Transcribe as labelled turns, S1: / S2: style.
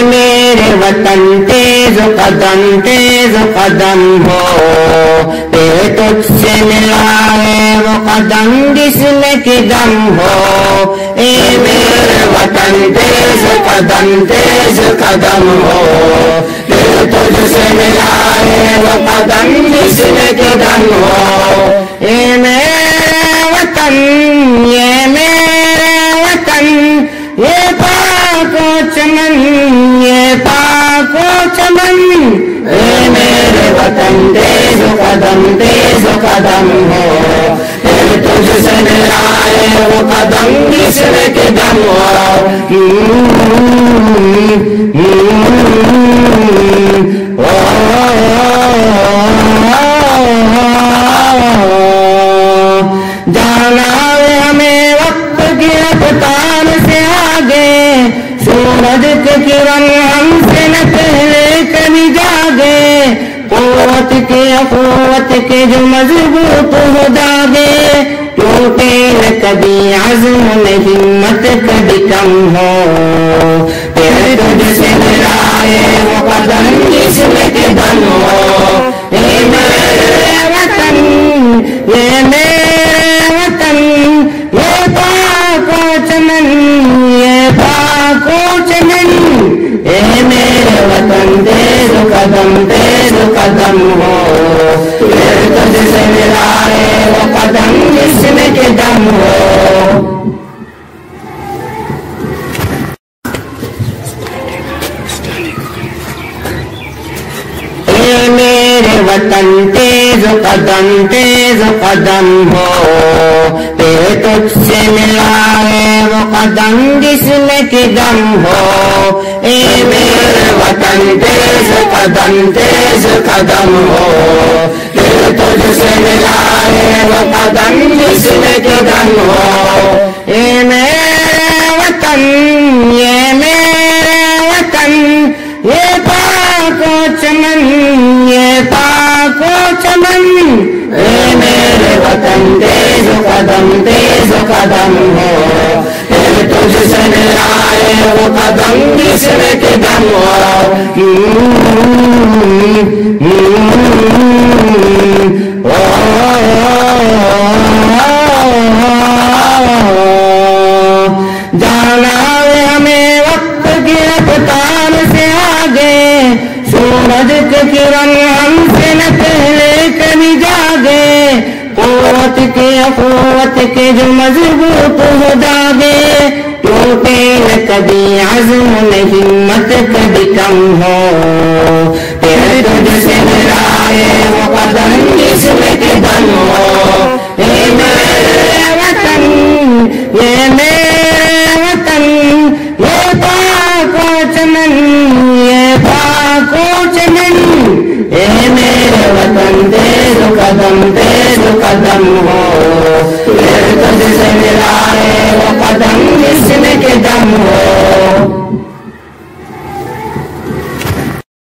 S1: मेरे वतन तेज कदम हो, तेरे तुझसे मिला है वो कदम जिसमें कि दम हो। ए मेरे वतन तेज कदम हो, तेरे तुझसे मिला है वो कदम जिसमें कि दम हो। ए मेरे वतन, ये मेरे वतन, ये पाको चमन, ये पाको चमन। ए मेरे वतन तेज कदम हो, तेरे तुझसे मिला है वो कदम जिसमें कि दम हो। जाना हमें वक्त की रफ्तार से आगे, सूरज के किरण हमसे न पहले कभी जागे। कुव्वत के जो मजबूत हो जागे, टूटे न कभी अज़्म न हिम्मत कभी कम हो। तेरे तुझसे मिला है वो कदम जिसमें कि दम हो। ये मेरे वतन, ये मेरे वतन, ये पाको चमन, ये पाको चमन। ए मेरे वतन तेज कदम हो, तेरे तुझसे मिला है वो कदम जिसमें कि दम हो। मेरे वतन तेज कदम हो, तेरे तुझसे मिला है वो कदम जिसमें कि दम हो। ए मेरे वतन तेज कदम हो, तेरे तुझसे मिला है वो कदम जिसमें कि दम हो। ए मेरे वतन, ये मेरे वतन, ये पाको चमन, ये पाको चमन। ए मेरे वतन तेज कदम हो, तेरे तुझसे मिला है वो कदम जिसमें कि दम हो। जाना हमें वक्त की रफ्तार से आगे, सूरज के किरण हमसे न पहले कभी जागे। कुव्वत के जो मजबूत हो जागे, टूटे न कभी अज़्म न हिम्मत कभी कम हो। तेरे तुझसे मिला है वो कदम जिसमें कि दम हो। ए मेरे वतन, ये मेरे वतन, ये पाको चमन, ये पाको चमन। ए मेरे वतन तेज कदम हो, तेरे तुझसे मिला